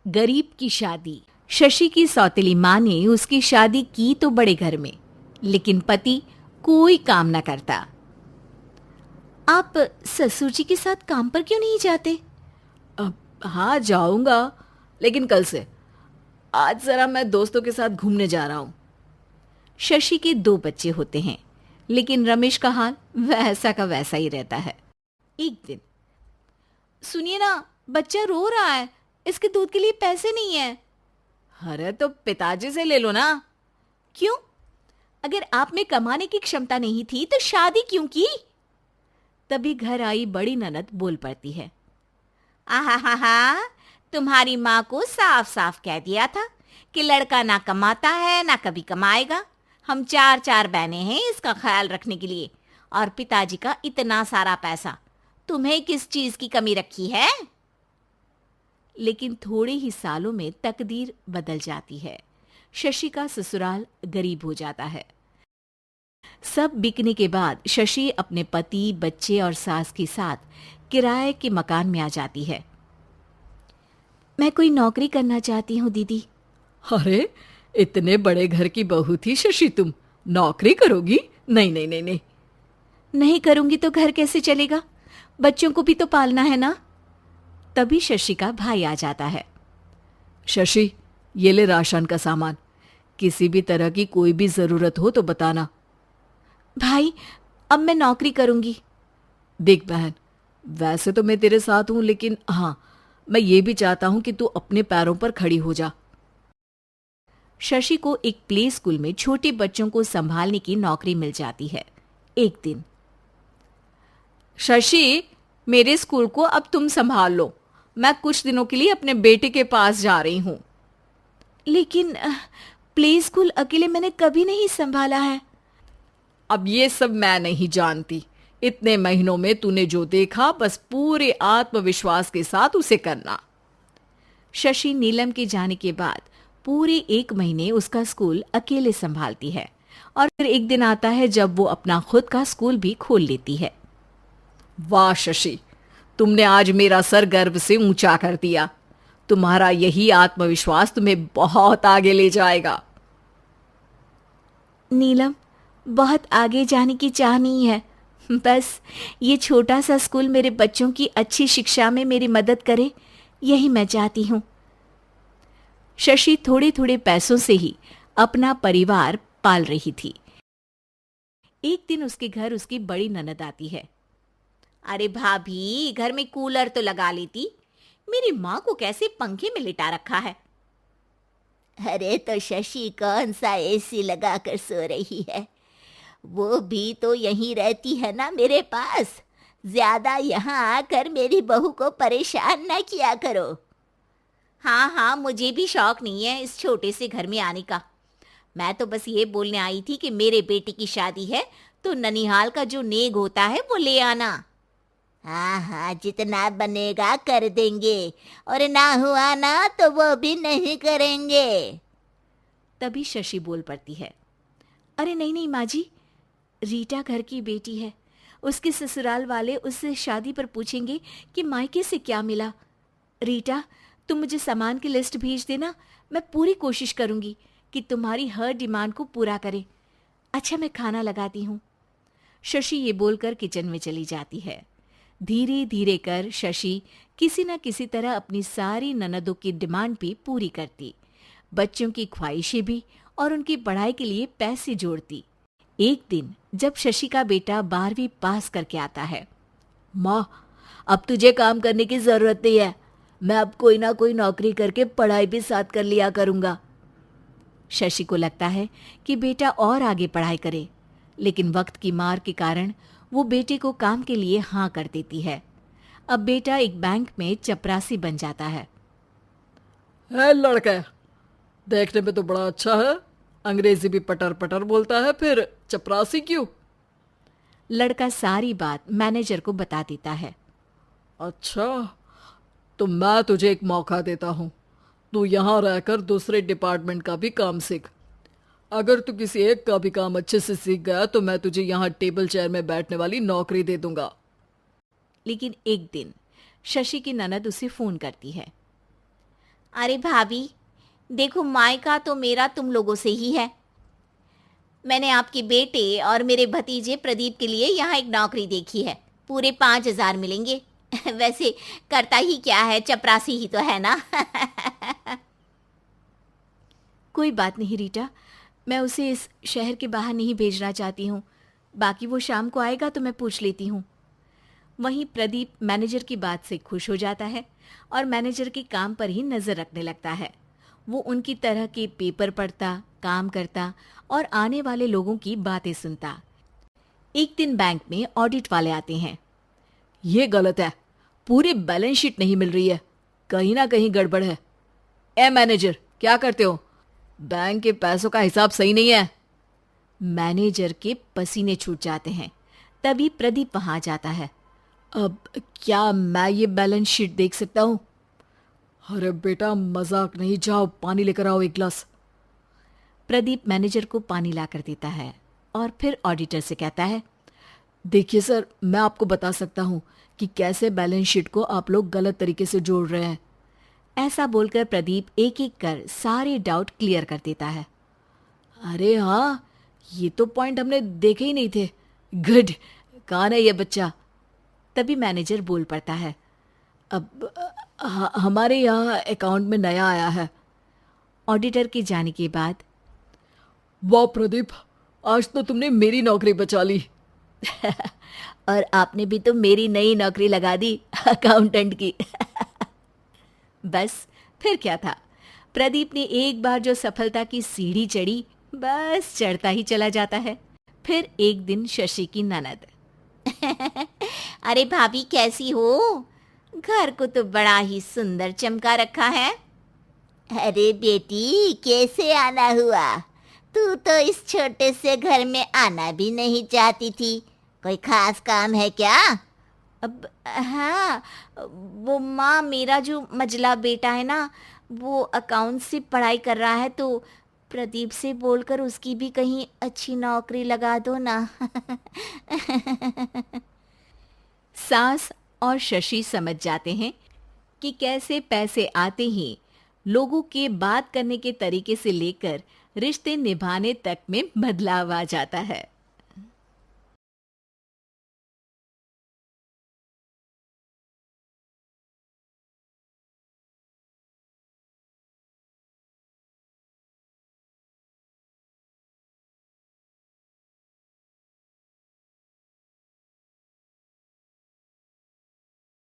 गरीब की शादी। शशि की सौतेली माँ ने उसकी शादी की तो बड़े घर में, लेकिन पति कोई काम न करता। आप ससुर जी के साथ काम पर क्यों नहीं जाते? हाँ जाऊंगा, लेकिन कल से। आज जरा मैं दोस्तों के साथ घूमने जा रहा हूँ। शशि के दो बच्चे होते हैं, लेकिन रमेश का हाल वैसा का वैसा ही रहता है। एक दिन, सुनिए ना, बच्चा रो रहा है, इसके दूध के लिए पैसे नहीं है। अरे तो पिताजी से ले लो ना। क्यों? अगर आप में कमाने की क्षमता नहीं थी तो शादी क्यों की? तभी घर आई बड़ी ननद बोल पड़ती है। आहा हा हा, तुम्हारी माँ को साफ साफ कह दिया था कि लड़का ना कमाता है ना कभी कमाएगा। हम चार चार बहनें हैं इसका ख्याल रखने के लिए, और पिताजी का इतना सारा पैसा, तुम्हें किस चीज की कमी रखी है? लेकिन थोड़े ही सालों में तकदीर बदल जाती है। शशि का ससुराल गरीब हो जाता है। सब बिकने के बाद शशि अपने पति, बच्चे और सास के साथ किराए के मकान में आ जाती है। मैं कोई नौकरी करना चाहती हूँ दीदी। अरे इतने बड़े घर की बहू थी शशि, तुम नौकरी करोगी? नहीं नहीं नहीं नहीं। नहीं करूंगी तो घर कैसे चलेगा? बच्चों को भी तो पालना है ना। तभी शशि का भाई आ जाता है। शशि, ये ले राशन का सामान। किसी भी तरह की कोई भी जरूरत हो तो बताना। भाई, अब मैं नौकरी करूंगी। देख बहन, वैसे तो मैं तेरे साथ हूं, लेकिन हाँ, मैं ये भी चाहता हूं कि तू अपने पैरों पर खड़ी हो जा। शशि को एक प्ले स्कूल में छोटे बच्चों को संभालने की नौकरी मिल जाती है। एक दिन, शशि, मेरे स्कूल को अब तुम संभाल लो। मैं कुछ दिनों के लिए अपने बेटे के पास जा रही हूं। लेकिन प्ले स्कूल अकेले मैंने कभी नहीं संभाला है। अब ये सब मैं नहीं जानती। इतने महीनों में तूने जो देखा, बस पूरे आत्मविश्वास के साथ उसे करना। शशि नीलम के जाने के बाद पूरे 1 महीने उसका स्कूल अकेले संभालती है, और फिर एक दिन आता है जब वो अपना खुद का स्कूल भी खोल लेती है। वाह शशि, तुमने आज मेरा सर गर्व से ऊंचा कर दिया। तुम्हारा यही आत्मविश्वास तुम्हें बहुत आगे ले जाएगा। नीलम, बहुत आगे जाने की चाह नहीं है, बस ये छोटा सा स्कूल मेरे बच्चों की अच्छी शिक्षा में मेरी मदद करे, यही मैं चाहती हूँ। शशि थोड़े थोड़े पैसों से ही अपना परिवार पाल रही थी। एक दिन उसके घर उसकी बड़ी ननद आती है। अरे भाभी, घर में कूलर तो लगा लेती, मेरी माँ को कैसे पंखे में लिटा रखा है? अरे तो शशि कौन सा एसी लगा कर सो रही है? वो भी तो यहीं रहती है ना मेरे पास। ज्यादा यहाँ आकर मेरी बहू को परेशान ना किया करो। हाँ हाँ, मुझे भी शौक नहीं है इस छोटे से घर में आने का। मैं तो बस ये बोलने आई थी कि मेरे बेटे की शादी है तो ननिहाल का जो नेग होता है वो ले आना। हाँ हाँ, जितना बनेगा कर देंगे, और ना हुआ ना तो वो भी नहीं करेंगे। तभी शशि बोल पड़ती है। अरे नहीं नहीं माँ जी, रीटा घर की बेटी है, उसके ससुराल वाले उससे शादी पर पूछेंगे कि मायके से क्या मिला। रीटा, तुम मुझे सामान की लिस्ट भेज देना, मैं पूरी कोशिश करूंगी कि तुम्हारी हर डिमांड को पूरा करे। अच्छा, मैं खाना लगाती हूँ। शशि ये बोलकर किचन में चली जाती है। धीरे धीरे कर शशि किसी न किसी तरह अपनी सारी ननदों की डिमांड भी पूरी करती, बच्चों की ख्वाहिशें भी, और उनकी पढ़ाई के लिए पैसे जोड़ती। एक दिन जब शशि का बेटा 12वीं पास करके आता है। माँ, अब तुझे काम करने की जरूरत नहीं है। मैं अब कोई ना कोई नौकरी करके पढ़ाई भी साथ कर लिया करूंगा। शशि को लगता है कि बेटा और आगे पढ़ाई करे, लेकिन वक्त की मार के कारण वो बेटे को काम के लिए हाँ कर देती है। अब बेटा एक बैंक में चपरासी बन जाता है। लड़का देखने में तो बड़ा अच्छा है, अंग्रेजी भी पटर पटर बोलता है, फिर चपरासी क्यों? लड़का सारी बात मैनेजर को बता देता है। अच्छा, तो मैं तुझे एक मौका देता हूँ। तू यहाँ रहकर दूसरे डिपार्टमेंट का भी काम सीख। अगर तू किसी एक का भी काम अच्छे से सीख गया तो मैं तुझे यहाँ टेबल चेयर में बैठने वाली नौकरी दे दूंगा। लेकिन एक दिन शशि की ननद उसे फोन करती है। अरे भाभी, देखो मायका तो मेरा तुम लोगों से ही है। मैंने आपके बेटे और मेरे भतीजे प्रदीप के लिए यहाँ एक नौकरी देखी है। पूरे 5,000 मिलेंगे। वैसे करता ही क्या है, चपरासी ही तो है ना। कोई बात नहीं रीटा, मैं उसे इस शहर के बाहर नहीं भेजना चाहती हूँ। बाकी वो शाम को आएगा तो मैं पूछ लेती हूँ। वहीं प्रदीप मैनेजर की बात से खुश हो जाता है और मैनेजर के काम पर ही नजर रखने लगता है। वो उनकी तरह के पेपर पढ़ता, काम करता और आने वाले लोगों की बातें सुनता। एक दिन बैंक में ऑडिट वाले आते हैं। ये गलत है, पूरी बैलेंस शीट नहीं मिल रही है, कहीं ना कहीं गड़बड़ है। ए मैनेजर, क्या करते हो? बैंक के पैसों का हिसाब सही नहीं है। मैनेजर के पसीने छूट जाते हैं। तभी प्रदीप वहां जाता है। अब क्या मैं ये बैलेंस शीट देख सकता हूँ? अरे बेटा मजाक नहीं, जाओ पानी लेकर आओ एक गिलास। प्रदीप मैनेजर को पानी लाकर देता है और फिर ऑडिटर से कहता है, देखिए सर, मैं आपको बता सकता हूँ कि कैसे बैलेंस शीट को आप लोग गलत तरीके से जोड़ रहे हैं। ऐसा बोलकर प्रदीप एक एक कर सारे डाउट क्लियर कर देता है। अरे हाँ, ये तो पॉइंट हमने देखे ही नहीं थे। गुड, कौन है ये बच्चा? तभी मैनेजर बोल पड़ता है, अब हमारे यहाँ अकाउंट में नया आया है। ऑडिटर के जाने के बाद, वाह प्रदीप, आज तो तुमने मेरी नौकरी बचा ली। और आपने भी तो मेरी नई नौकरी लगा दी, अकाउंटेंट की। बस फिर क्या था, प्रदीप ने एक बार जो सफलता की सीढ़ी चढ़ी, बस चढ़ता ही चला जाता है। फिर एक दिन शशि की ननद, अरे भाभी कैसी हो? घर को तो बड़ा ही सुंदर चमका रखा है। अरे बेटी, कैसे आना हुआ? तू तो इस छोटे से घर में आना भी नहीं चाहती थी। कोई खास काम है क्या? अब हाँ, वो माँ, मेरा जो मजला बेटा है ना, वो अकाउंट से पढ़ाई कर रहा है, तो प्रदीप से बोलकर उसकी भी कहीं अच्छी नौकरी लगा दो ना। सास और शशि समझ जाते हैं कि कैसे पैसे आते ही लोगों के बात करने के तरीके से लेकर रिश्ते निभाने तक में बदलाव आ जाता है।